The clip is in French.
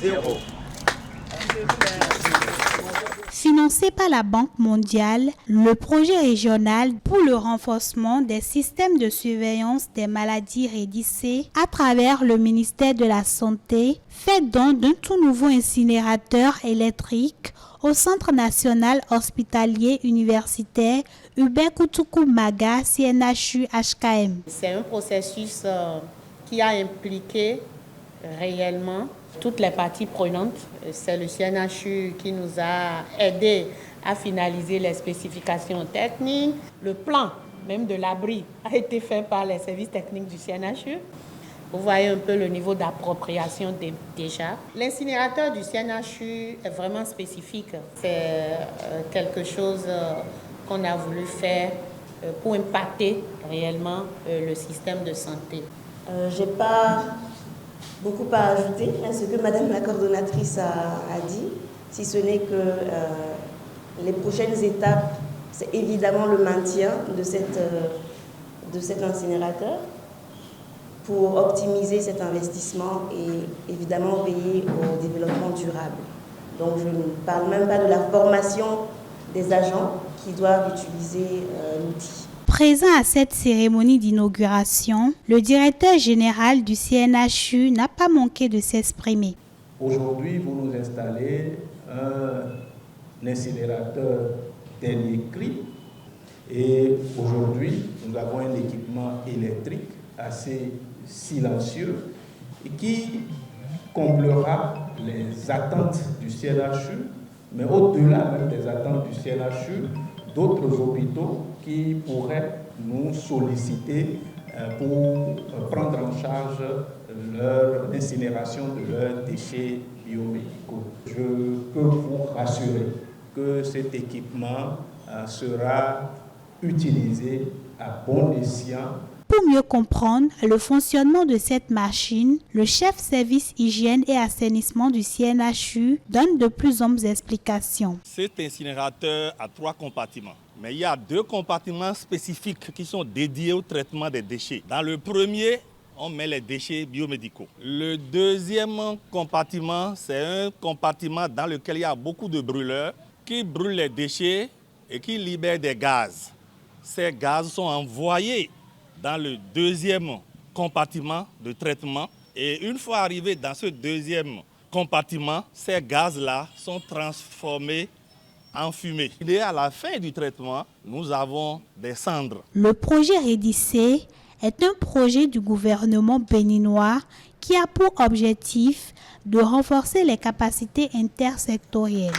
0. Financé par la Banque mondiale, le projet régional pour le renforcement des systèmes de surveillance des maladies REDIC à travers le ministère de la Santé fait don d'un tout nouveau incinérateur électrique au Centre national hospitalier universitaire Hubert Koutoukou Maga CNHU HKM. C'est un processus qui a impliqué réellement toutes les parties prenantes. C'est le CNHU qui nous a aidés à finaliser les spécifications techniques. Le plan même de l'abri a été fait par les services techniques du CNHU. Vous voyez un peu le niveau d'appropriation déjà. L'incinérateur du CNHU est vraiment spécifique. C'est quelque chose qu'on a voulu faire pour impacter réellement le système de santé. Je n'ai pas beaucoup à ajouter à ce que Madame la coordonnatrice a dit, si ce n'est que les prochaines étapes, c'est évidemment le maintien de cet incinérateur pour optimiser cet investissement et évidemment veiller au développement durable. Donc je ne parle même pas de la formation des agents qui doivent utiliser l'outil. Présent à cette cérémonie d'inauguration, le directeur général du CNHU n'a pas manqué de s'exprimer. Aujourd'hui, vous nous installez un incinérateur dernier cri et aujourd'hui, nous avons un équipement électrique assez silencieux et qui comblera les attentes du CNHU, mais au-delà même des attentes du CNHU, d'autres hôpitaux qui pourraient nous solliciter pour prendre en charge l'incinération de leurs déchets biomédicaux. Je peux vous rassurer que cet équipement sera utilisé à bon escient. Pour mieux comprendre le fonctionnement de cette machine, le chef service hygiène et assainissement du CNHU donne de plus amples explications. Cet incinérateur a 3 compartiments. Mais il y a 2 compartiments spécifiques qui sont dédiés au traitement des déchets. Dans le premier, on met les déchets biomédicaux. Le deuxième compartiment, c'est un compartiment dans lequel il y a beaucoup de brûleurs qui brûlent les déchets et qui libèrent des gaz. Ces gaz sont envoyés dans le deuxième compartiment de traitement. Et une fois arrivés dans ce deuxième compartiment, ces gaz-là sont transformés en fumée. Et à la fin du traitement, nous avons des cendres. Le projet REDIC est un projet du gouvernement béninois qui a pour objectif de renforcer les capacités intersectorielles.